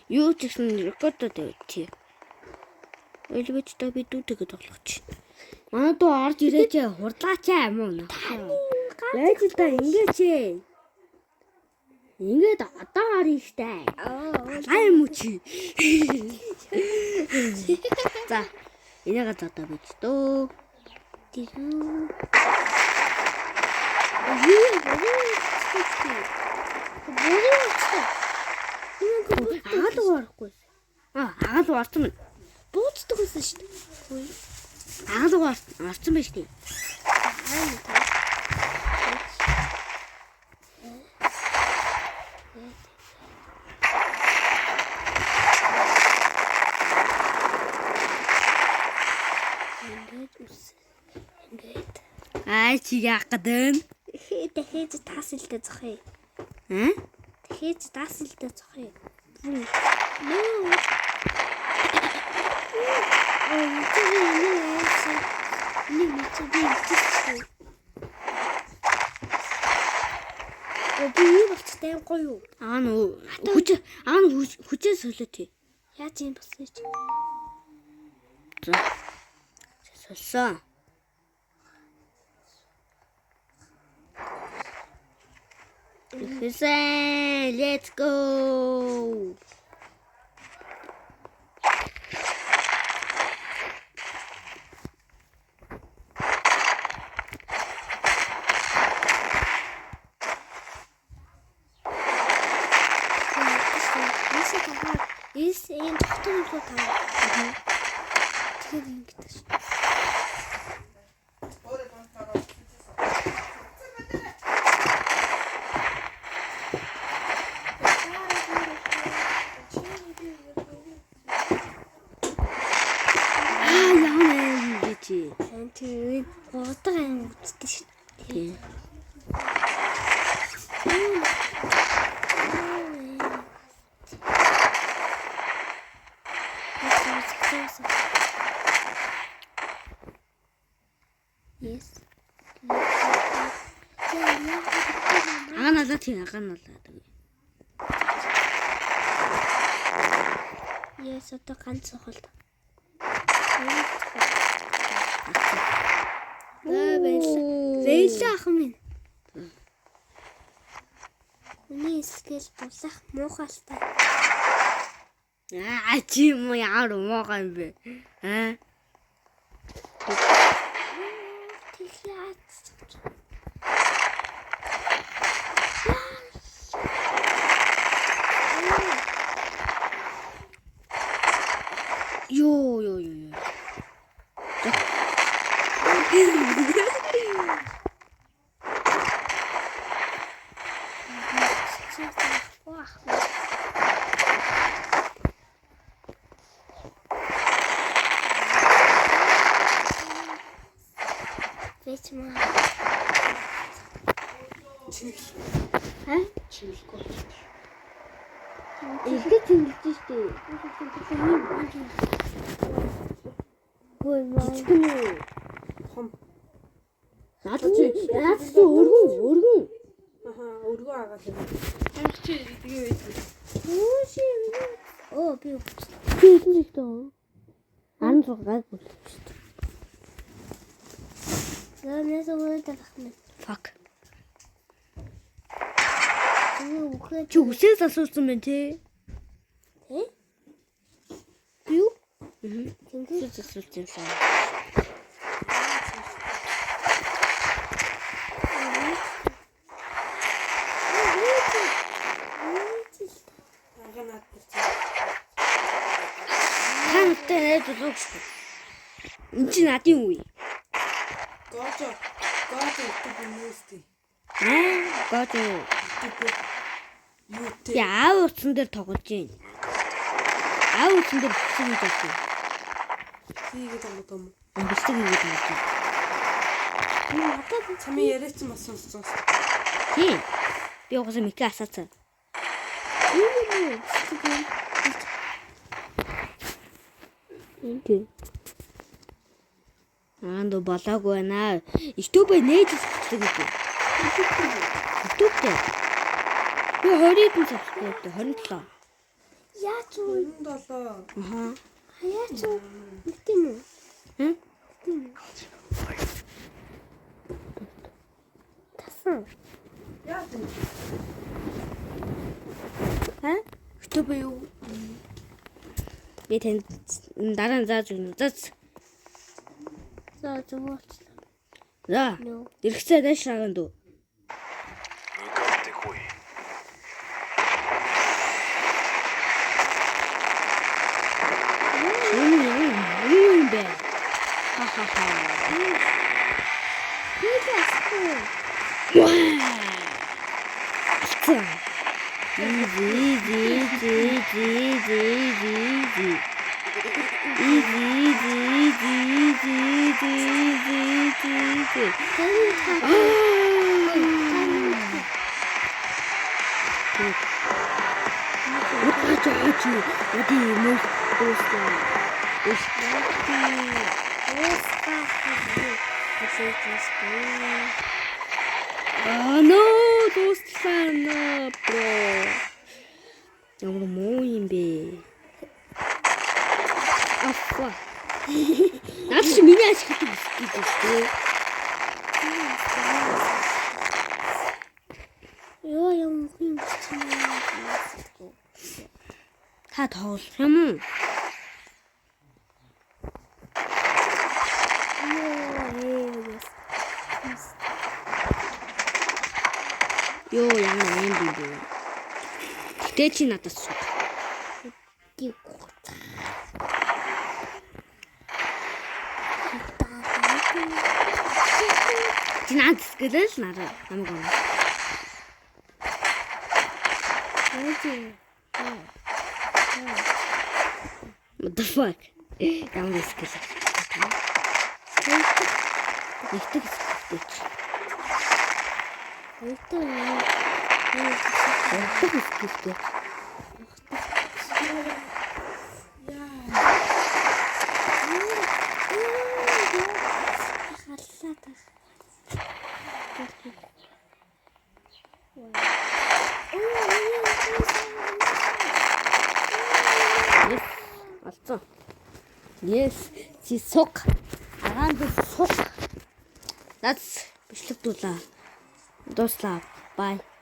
Юу ч гэсэн рекордод тий. Элбэж та би дүүтэйгээ тоглож. Манай дуу орж ирээч хурдлаач юм уу? Яаж та ингэж ингээд одоо харин штэ. Аа юм уу чи? За. Энийгээ одоо бич дөө. Тэгүү. Агаалгаарахгүй. Агаалгаа орсон юм. Бууцдаг байсан шүү дээ. Агаалгаа орсон байж тээ. Ингээд. Аа чи яах гэдэг? Дахиж таас илдэ зохиё. Дахиж таас илдэ зохиё. Оби болцтой гоё. Хүчээ солиотой. Яаж юм болсон ч. За. Солсон. Let's go. Ийм тогтмол руу таа. Тэгэхээр ингэж. Тэгээд гоодог аим үздэг шин. Тийм. Yes. Аганалаа тийм аганалаа. Yes, одоо ганц сохолт. Зэйлээ ах минь. Миний скэл булах муухалтай. Чи юм яар муухай юм бэ? Yo. Вечма. Чимэлгүй. Их чимэлж штэ. Гой маа. Хом. Надад чи өргөн. Өргөн агаа юм. Чи тэгээ байдаг. Би хэлэхдээ. 16 гад болчих штэ. Нээс өгөөд тахна. Fuck. Чи үсээс асуусан байна те? Тэ? Юу? Тэнцээ асуусан юм. Хантай зүг. Энд чи надын үе. Гото төгнөстэй. Гото. Яа утсан дээр тоглож байна. Утсан дээр бичсэн юм байна. Хийгээд байгаа юм. Бичсэн юм байна. Надад чамын яриач бас сонссон. Тий. Би угаасаа микро асаацсан. Интэй. Андо болоогүй байна. YouTube нээж үзчихлээ гэдэг. YouTube дээр. Би 20-д subscribe 27. Яач уу? 7. Аха. Яач уу? Үгүй юм уу? Хм? Тасан. Яа тийм. Ха? Өтөө би юу? Би танд дараа нь зааж өгнө. Зац. За зүгээр. За. Ирэхцээ дэшраганд уу. 向かってこい。 юм бэ? Ха ха ха. Ваа. Ацаа. No, дуслаа на бро. Ямар муу юм бэ? Афа. Наад чи миний ашигладаг үстэй. Ёо юм хин чинь. Та тоглох юм уу? Ёо ямар юм бэ? Гэтэ чи надад суу. Чи надад скэлэл нараа намайг гоо. What the fuck? Ямар скэлэл. Ихтэй скэлэлч. Ихтэй скэлэлч. Алцсан. Yes, чи сук. Агаанд сук. That's бичлэг дуулаа. Дуслаа. Bye.